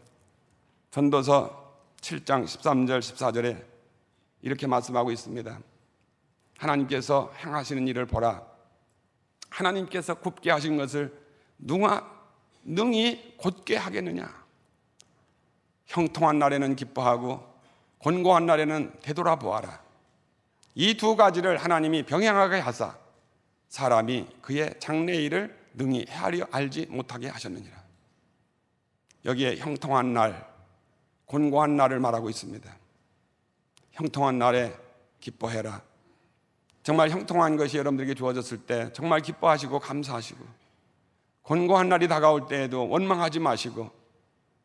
전도서 7장 13절 14절에 이렇게 말씀하고 있습니다. 하나님께서 행하시는 일을 보라. 하나님께서 굽게 하신 것을 누가 능히 곧게 하겠느냐. 형통한 날에는 기뻐하고 곤고한 날에는 되돌아보아라. 이 두 가지를 하나님이 병행하게 하사 사람이 그의 장래일을 능히 헤아려 알지 못하게 하셨느니라. 여기에 형통한 날, 곤고한 날을 말하고 있습니다. 형통한 날에 기뻐해라. 정말 형통한 것이 여러분들에게 주어졌을 때 정말 기뻐하시고 감사하시고, 곤고한 날이 다가올 때에도 원망하지 마시고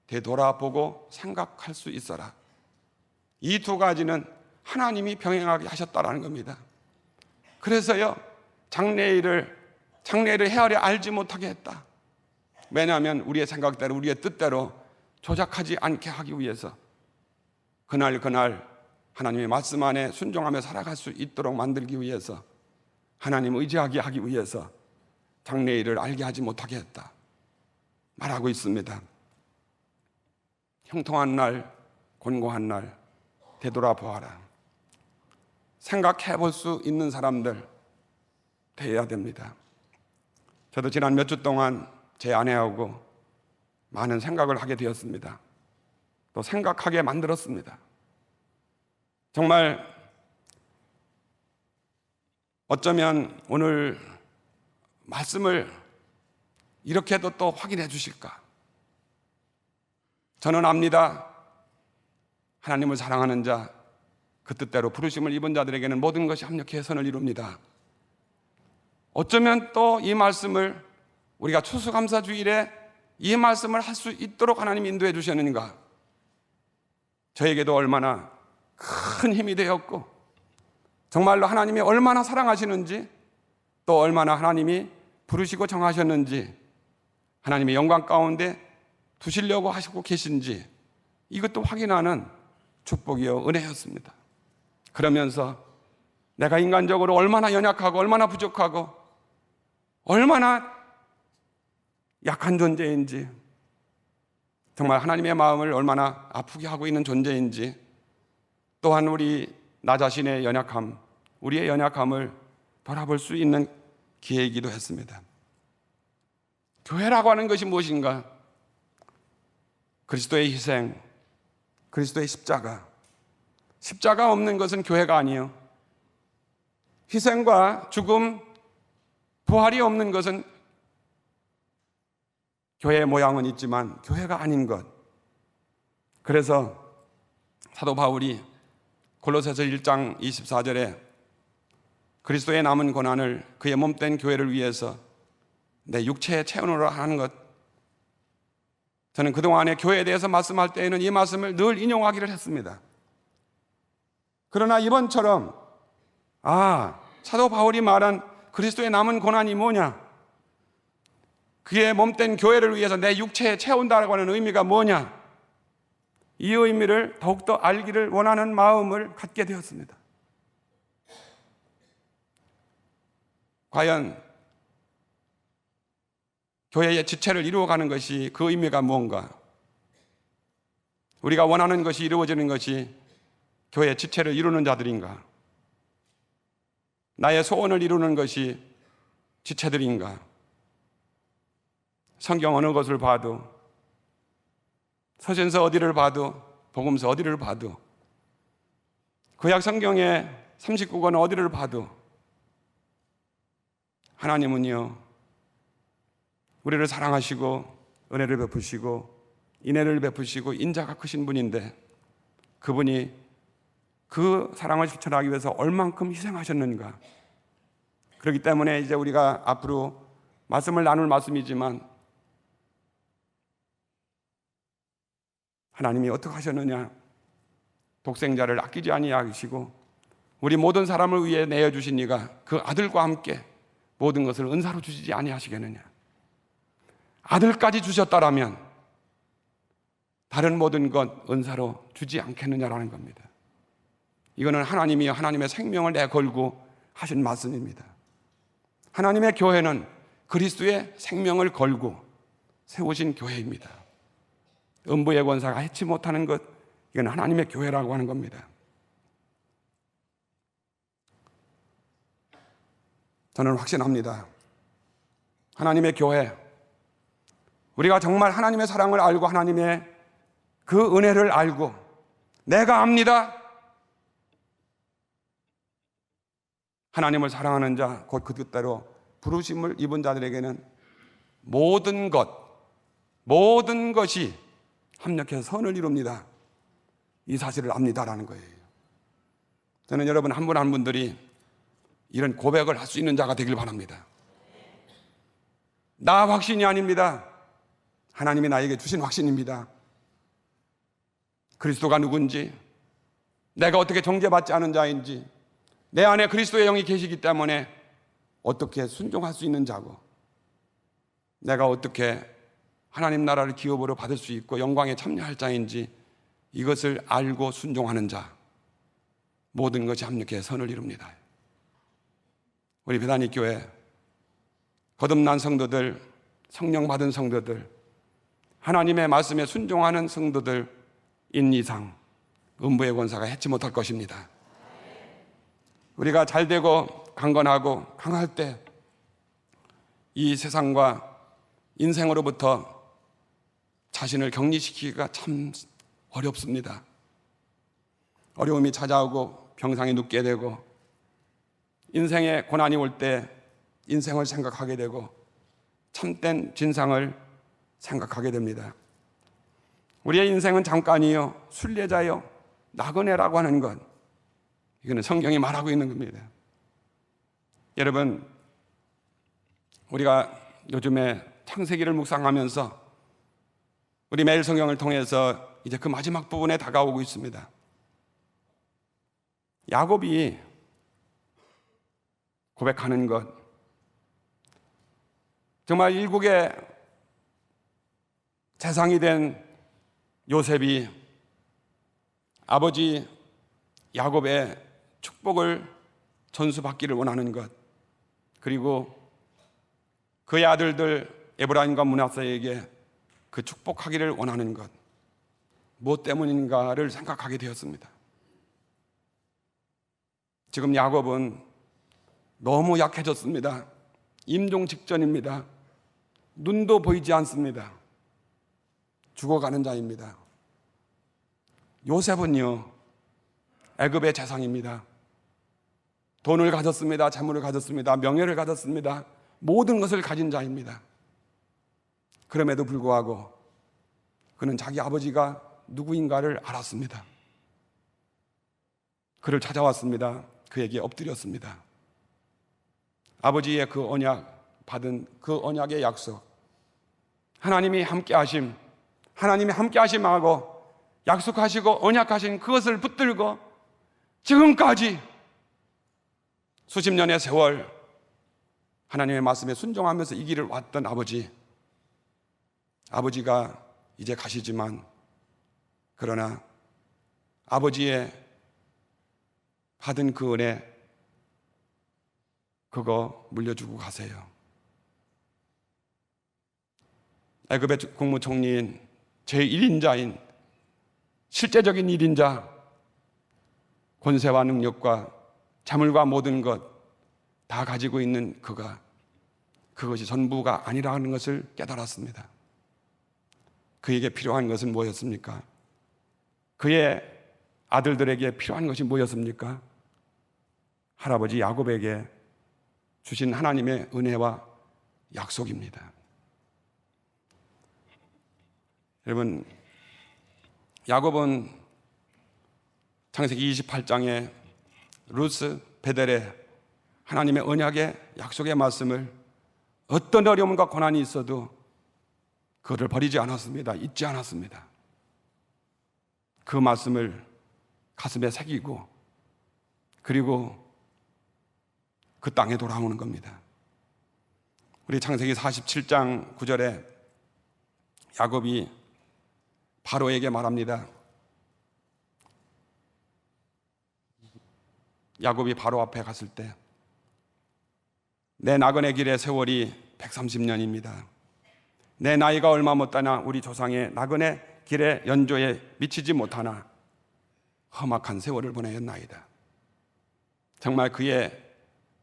되돌아보고 생각할 수 있어라. 이 두 가지는 하나님이 병행하게 하셨다라는 겁니다. 그래서요, 장래일을 헤아려 알지 못하게 했다. 왜냐하면 우리의 생각대로, 우리의 뜻대로 조작하지 않게 하기 위해서, 그날 하나님의 말씀 안에 순종하며 살아갈 수 있도록 만들기 위해서, 하나님 의지하게 하기 위해서 장래일을 알게 하지 못하게 했다 말하고 있습니다. 형통한 날, 곤고한 날 되돌아보아라. 생각해 볼 수 있는 사람들 되어야 됩니다. 저도 지난 몇 주 동안 제 아내하고 많은 생각을 하게 되었습니다. 또 생각하게 만들었습니다. 정말 어쩌면 오늘 말씀을 이렇게도 또 확인해 주실까? 저는 압니다. 하나님을 사랑하는 자, 그 뜻대로 부르심을 입은 자들에게는 모든 것이 합력해 선을 이룹니다. 어쩌면 또 이 말씀을 우리가 추수감사주일에 이 말씀을 할 수 있도록 하나님이 인도해 주셨는가? 저에게도 얼마나 큰 힘이 되었고, 정말로 하나님이 얼마나 사랑하시는지, 또 얼마나 하나님이 부르시고 정하셨는지, 하나님의 영광 가운데 두시려고 하시고 계신지, 이것도 확인하는 축복이요 은혜였습니다. 그러면서 내가 인간적으로 얼마나 연약하고 얼마나 부족하고 얼마나 약한 존재인지, 정말 하나님의 마음을 얼마나 아프게 하고 있는 존재인지, 또한 우리 나 자신의 연약함, 우리의 연약함을 돌아볼 수 있는 기회이기도 했습니다. 교회라고 하는 것이 무엇인가? 그리스도의 희생, 그리스도의 십자가. 십자가 없는 것은 교회가 아니에요. 희생과 죽음, 부활이 없는 것은 교회의 모양은 있지만 교회가 아닌 것. 그래서 사도 바울이 골로새서 1장 24절에 그리스도의 남은 고난을 그의 몸된 교회를 위해서 내 육체의 체온으로 하는 것, 저는 그동안에 교회에 대해서 말씀할 때에는 이 말씀을 늘 인용하기를 했습니다. 그러나 이번처럼 사도 바울이 말한 그리스도의 남은 고난이 뭐냐, 그의 몸된 교회를 위해서 내 육체에 채운다라고 하는 의미가 뭐냐, 이 의미를 더욱더 알기를 원하는 마음을 갖게 되었습니다. 과연 교회의 지체를 이루어가는 것이 그 의미가 뭔가? 우리가 원하는 것이 이루어지는 것이 교회의 지체를 이루는 자들인가? 나의 소원을 이루는 것이 지체들인가? 성경 어느 것을 봐도, 서신서 어디를 봐도, 복음서 어디를 봐도, 구약 성경의 39권 어디를 봐도 하나님은요, 우리를 사랑하시고 은혜를 베푸시고 인애를 베푸시고 인자가 크신 분인데, 그분이 그 사랑을 실천하기 위해서 얼만큼 희생하셨는가? 그렇기 때문에 이제 우리가 앞으로 말씀을 나눌 말씀이지만, 하나님이 어떻게 하셨느냐? 독생자를 아끼지 아니하시고 우리 모든 사람을 위해 내어주신 이가 그 아들과 함께 모든 것을 은사로 주시지 아니하시겠느냐? 아들까지 주셨다라면 다른 모든 것 은사로 주지 않겠느냐라는 겁니다. 이거는 하나님이 하나님의 생명을 내걸고 하신 말씀입니다. 하나님의 교회는 그리스도의 생명을 걸고 세우신 교회입니다. 음부의 권사가 해치 못하는 것, 이건 하나님의 교회라고 하는 겁니다. 저는 확신합니다. 하나님의 교회, 우리가 정말 하나님의 사랑을 알고 하나님의 그 은혜를 알고 내가 압니다. 하나님을 사랑하는 자, 곧 그 뜻대로 부르심을 입은 자들에게는 모든 것이 합력해서 선을 이룹니다. 이 사실을 압니다라는 거예요. 저는 여러분 한 분 한 분들이 이런 고백을 할 수 있는 자가 되길 바랍니다. 나 확신이 아닙니다. 하나님이 나에게 주신 확신입니다. 그리스도가 누군지, 내가 어떻게 정죄받지 않은 자인지, 내 안에 그리스도의 영이 계시기 때문에 어떻게 순종할 수 있는 자고, 내가 어떻게 하나님 나라를 기업으로 받을 수 있고 영광에 참여할 자인지, 이것을 알고 순종하는 자, 모든 것이 합력해 선을 이룹니다. 우리 베다니 교회 거듭난 성도들, 성령 받은 성도들, 하나님의 말씀에 순종하는 성도들인 이상 음부의 권사가 해치 못할 것입니다. 우리가 잘되고 강건하고 강할 때 이 세상과 인생으로부터 자신을 격리시키기가 참 어렵습니다. 어려움이 찾아오고 병상에 눕게 되고 인생에 고난이 올 때 인생을 생각하게 되고 참된 진상을 생각하게 됩니다. 우리의 인생은 잠깐이요, 순례자요, 나그네라고 하는 것, 이거는 성경이 말하고 있는 겁니다. 여러분, 우리가 요즘에 창세기를 묵상하면서 우리 매일 성경을 통해서 이제 그 마지막 부분에 다가오고 있습니다. 야곱이 고백하는 것, 정말 일국의 재상이 된 요셉이 아버지 야곱의 축복을 전수받기를 원하는 것, 그리고 그의 아들들 에브라임과 므낫세에게 그 축복하기를 원하는 것, 무엇 때문인가를 생각하게 되었습니다. 지금 야곱은 너무 약해졌습니다. 임종 직전입니다. 눈도 보이지 않습니다. 죽어가는 자입니다. 요셉은요, 애굽의 재상입니다. 돈을 가졌습니다. 재물을 가졌습니다. 명예를 가졌습니다. 모든 것을 가진 자입니다. 그럼에도 불구하고 그는 자기 아버지가 누구인가를 알았습니다. 그를 찾아왔습니다. 그에게 엎드렸습니다. 아버지의 그 언약, 받은 그 언약의 약속, 하나님이 함께 하심하고 약속하시고 언약하신 그것을 붙들고 지금까지 수십 년의 세월 하나님의 말씀에 순종하면서 이 길을 왔던 아버지가 이제 가시지만, 그러나 아버지의 받은 그 은혜, 그거 물려주고 가세요. 애굽의 국무총리인 제1인자인 실제적인 1인자, 권세와 능력과 재물과 모든 것 다 가지고 있는 그것이 전부가 아니라는 것을 깨달았습니다. 그에게 필요한 것은 뭐였습니까? 그의 아들들에게 필요한 것이 뭐였습니까? 할아버지 야곱에게 주신 하나님의 은혜와 약속입니다. 여러분, 야곱은 창세기 28장에 루스 베델의 하나님의 언약의 약속의 말씀을 어떤 어려움과 고난이 있어도 그것을 버리지 않았습니다. 잊지 않았습니다. 그 말씀을 가슴에 새기고 그리고 그 땅에 돌아오는 겁니다. 우리 창세기 47장 9절에 야곱이 바로에게 말합니다. 야곱이 바로 앞에 갔을 때, 내 나그네 길의 세월이 130년입니다. 내 나이가 얼마 못되나 우리 조상의 나그네 길의 연조에 미치지 못하나 험악한 세월을 보내었나이다. 정말 그의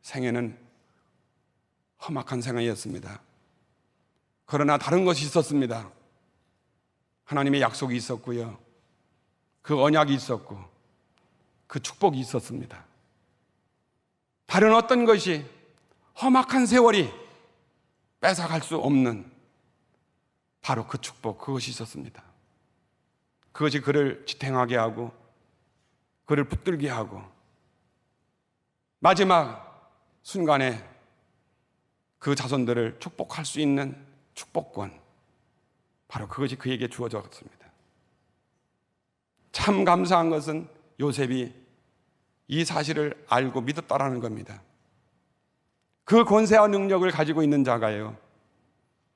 생애는 험악한 생애였습니다. 그러나 다른 것이 있었습니다. 하나님의 약속이 있었고요, 그 언약이 있었고 그 축복이 있었습니다. 다른 어떤 것이, 험악한 세월이 뺏어갈 수 없는 바로 그 축복, 그것이 있었습니다. 그것이 그를 지탱하게 하고 그를 붙들게 하고 마지막 순간에 그 자손들을 축복할 수 있는 축복권, 바로 그것이 그에게 주어졌습니다. 참 감사한 것은 요셉이 이 사실을 알고 믿었다라는 겁니다. 그 권세와 능력을 가지고 있는 자가요,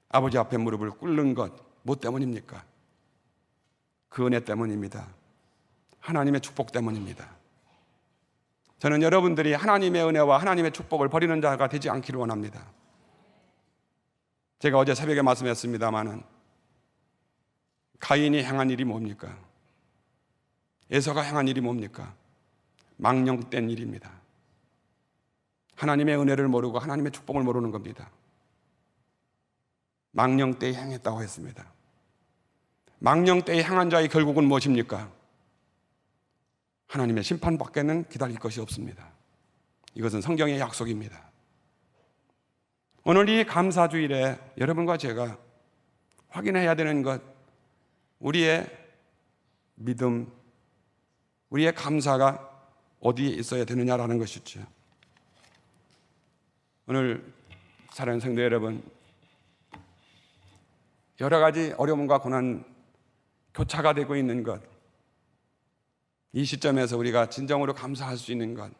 아버지 앞에 무릎을 꿇는 것, 뭐 때문입니까? 그 은혜 때문입니다. 하나님의 축복 때문입니다. 저는 여러분들이 하나님의 은혜와 하나님의 축복을 버리는 자가 되지 않기를 원합니다. 제가 어제 새벽에 말씀했습니다마는 가인이 행한 일이 뭡니까? 에서가 행한 일이 뭡니까? 망령된 일입니다. 하나님의 은혜를 모르고 하나님의 축복을 모르는 겁니다. 망령 때에 행했다고 했습니다. 망령 때에 행한 자의 결국은 무엇입니까? 하나님의 심판밖에는 기다릴 것이 없습니다. 이것은 성경의 약속입니다. 오늘 이 감사주일에 여러분과 제가 확인해야 되는 것, 우리의 믿음, 우리의 감사가 어디에 있어야 되느냐라는 것이죠. 오늘 사랑하는 성도 여러분, 여러 가지 어려움과 고난 교차가 되고 있는 것, 이 시점에서 우리가 진정으로 감사할 수 있는 것,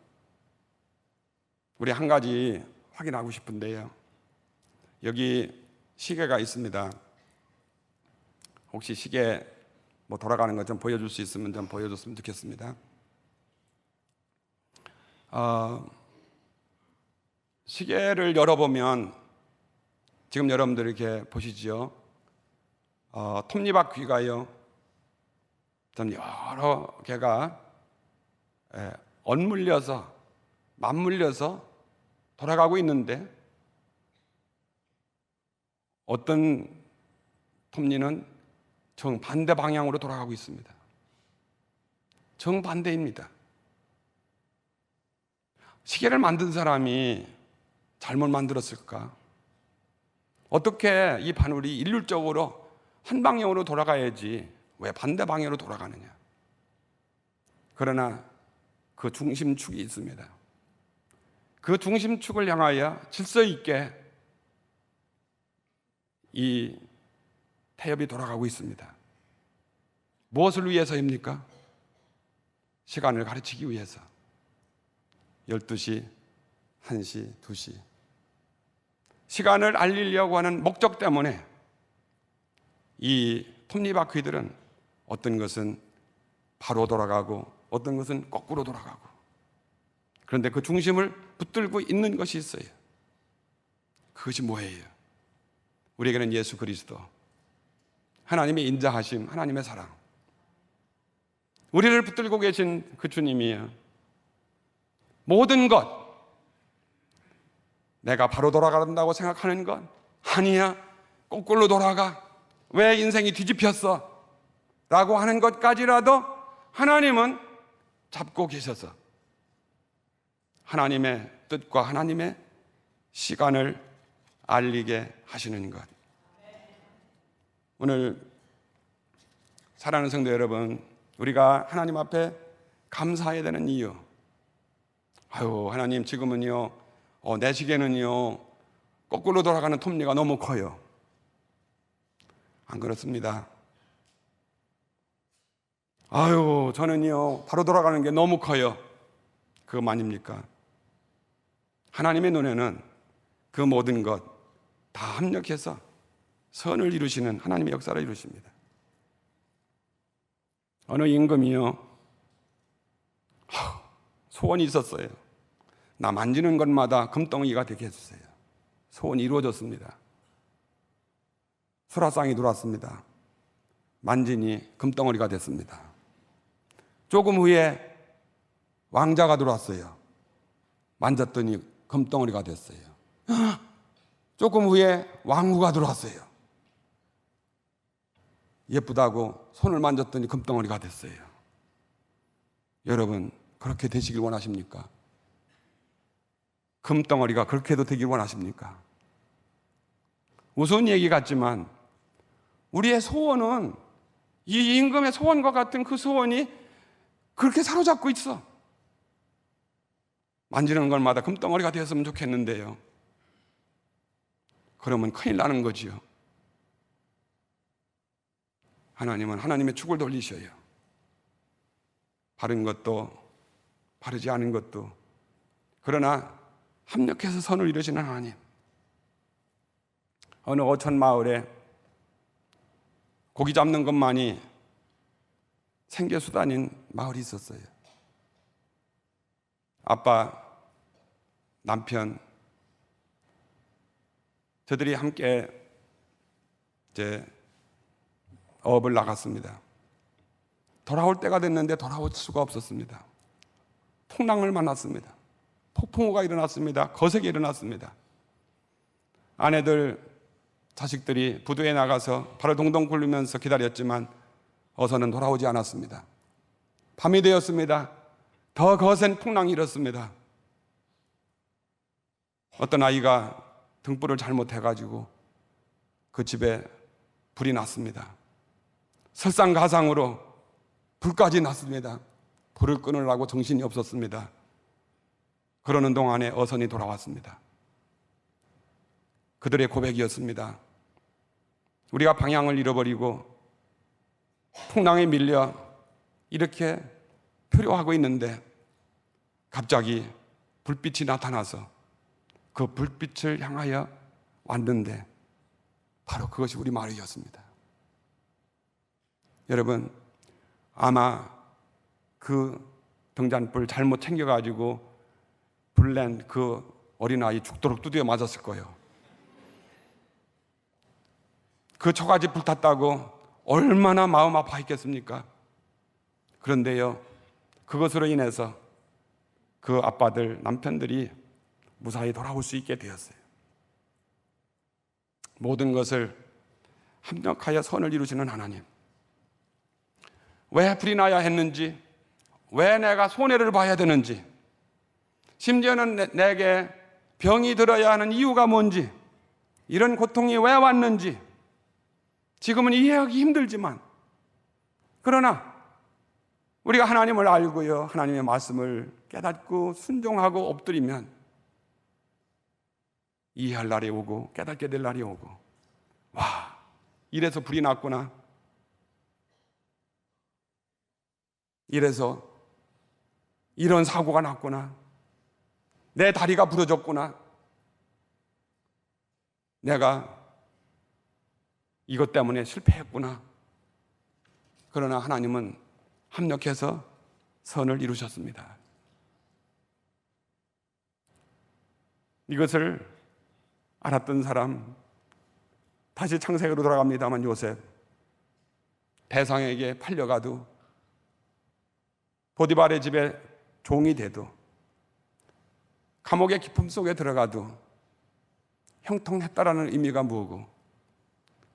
우리 한 가지 확인하고 싶은데요. 여기 시계가 있습니다. 혹시 시계 돌아가는 것 좀 보여줄 수 있으면 좀 보여줬으면 좋겠습니다. 시계를 열어보면 지금 여러분들 이렇게 보시죠. 톱니바퀴가요, 좀 여러 개가 엇물려서 맞물려서 돌아가고 있는데, 어떤 톱니는 정반대 방향으로 돌아가고 있습니다. 정반대입니다. 시계를 만든 사람이 잘못 만들었을까? 어떻게 이 바늘이 일률적으로 한 방향으로 돌아가야지 왜 반대 방향으로 돌아가느냐? 그러나 그 중심축이 있습니다. 그 중심축을 향하여 질서 있게 이 태엽이 돌아가고 있습니다. 무엇을 위해서입니까? 시간을 가르치기 위해서. 12시, 1시, 2시. 시간을 알리려고 하는 목적 때문에 이 톱니바퀴들은 어떤 것은 바로 돌아가고 어떤 것은 거꾸로 돌아가고, 그런데 그 중심을 붙들고 있는 것이 있어요. 그것이 뭐예요? 우리에게는 예수 그리스도, 하나님의 인자하심, 하나님의 사랑, 우리를 붙들고 계신 그 주님이에요. 모든 것, 내가 바로 돌아간다고 생각하는 것 아니야, 거꾸로 돌아가, 왜 인생이 뒤집혔어? 라고 하는 것까지라도 하나님은 잡고 계셔서 하나님의 뜻과 하나님의 시간을 알리게 하시는 것. 오늘 사랑하는 성도 여러분, 우리가 하나님 앞에 감사해야 되는 이유, 하나님 지금은요, 내 시계는요 거꾸로 돌아가는 톱니가 너무 커요. 안 그렇습니다. 저는요 바로 돌아가는 게 너무 커요. 그거만입니까? 하나님의 눈에는 그 모든 것 다 합력해서 선을 이루시는 하나님의 역사를 이루십니다. 어느 임금이요, 소원이 있었어요. 나 만지는 것마다 금덩이가 되게 해주세요. 소원이 이루어졌습니다. 수라상이 들어왔습니다. 만지니 금덩어리가 됐습니다. 조금 후에 왕자가 들어왔어요. 만졌더니 금덩어리가 됐어요. 조금 후에 왕후가 들어왔어요. 예쁘다고 손을 만졌더니 금덩어리가 됐어요. 여러분, 그렇게 되시길 원하십니까? 금덩어리가 그렇게도 되길 원하십니까? 우스운 얘기 같지만 우리의 소원은 이 임금의 소원과 같은 그 소원이 그렇게 사로잡고 있어. 만지는 것마다 금덩어리가 되었으면 좋겠는데요, 그러면 큰일 나는 거지요. 하나님은 하나님의 축을 돌리셔요. 바른 것도 바르지 않은 것도, 그러나 합력해서 선을 이루시는 하나님. 어느 어촌 마을에 고기 잡는 것만이 생계수단인 마을이 있었어요. 아빠, 남편, 저들이 함께 이제 어업을 나갔습니다. 돌아올 때가 됐는데 돌아올 수가 없었습니다. 풍랑을 만났습니다. 폭풍우가 일어났습니다. 거색이 일어났습니다. 아내들, 자식들이 부두에 나가서 발을 동동 굴리면서 기다렸지만 어서는 돌아오지 않았습니다. 밤이 되었습니다. 더 거센 풍랑이 일었습니다. 어떤 아이가 등불을 잘못해가지고 그 집에 불이 났습니다. 설상가상으로 불까지 났습니다. 불을 끊으려고 정신이 없었습니다. 그러는 동안에 어선이 돌아왔습니다. 그들의 고백이었습니다. 우리가 방향을 잃어버리고 풍랑에 밀려 이렇게 표류하고 있는데 갑자기 불빛이 나타나서 그 불빛을 향하여 왔는데 바로 그것이 우리 마리아였습니다. 여러분, 아마 그 등잔불 잘못 챙겨가지고 불낸 그 어린아이 죽도록 두드려 맞았을 거예요. 그 초가지 불탔다고 얼마나 마음 아파했겠습니까? 그런데요, 그것으로 인해서 그 아빠들, 남편들이 무사히 돌아올 수 있게 되었어요. 모든 것을 합력하여 선을 이루시는 하나님, 왜 불이 나야 했는지, 왜 내가 손해를 봐야 되는지, 심지어는 내게 병이 들어야 하는 이유가 뭔지, 이런 고통이 왜 왔는지 지금은 이해하기 힘들지만, 그러나 우리가 하나님을 알고요, 하나님의 말씀을 깨닫고 순종하고 엎드리면 이해할 날이 오고 깨닫게 될 날이 오고, 와, 이래서 불이 났구나, 이래서 이런 사고가 났구나, 내 다리가 부러졌구나, 내가 이것 때문에 실패했구나. 그러나 하나님은 합력해서 선을 이루셨습니다. 이것을 알았던 사람, 다시 창세기로 돌아갑니다만, 요셉 대상에게 팔려가도, 보디발의 집에 종이 돼도, 감옥의 깊음 속에 들어가도 형통했다라는 의미가 뭐고,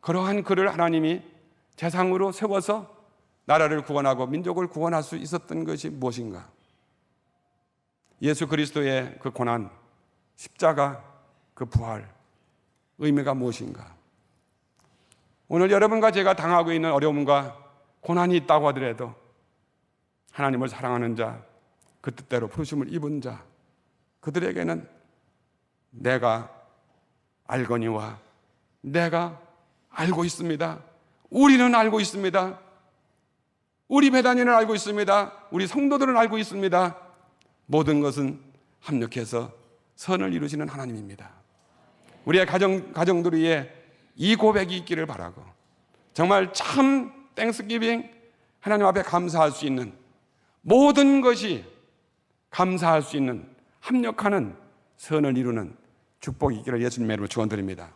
그러한 그를 하나님이 재상으로 세워서 나라를 구원하고 민족을 구원할 수 있었던 것이 무엇인가? 예수 그리스도의 그 고난, 십자가, 그 부활, 의미가 무엇인가? 오늘 여러분과 제가 당하고 있는 어려움과 고난이 있다고 하더라도 하나님을 사랑하는 자, 그 뜻대로 부르심을 입은 자, 그들에게는 내가 알거니와 내가 알고 있습니다. 우리는 알고 있습니다. 우리 배단위는 알고 있습니다. 우리 성도들은 알고 있습니다. 모든 것은 합력해서 선을 이루시는 하나님입니다. 우리의 가정들 위에 이 고백이 있기를 바라고, 정말 참 땡스기빙, 하나님 앞에 감사할 수 있는, 모든 것이 감사할 수 있는, 합력하는 선을 이루는 축복이 있기를 예수님의 이름으로 축원드립니다.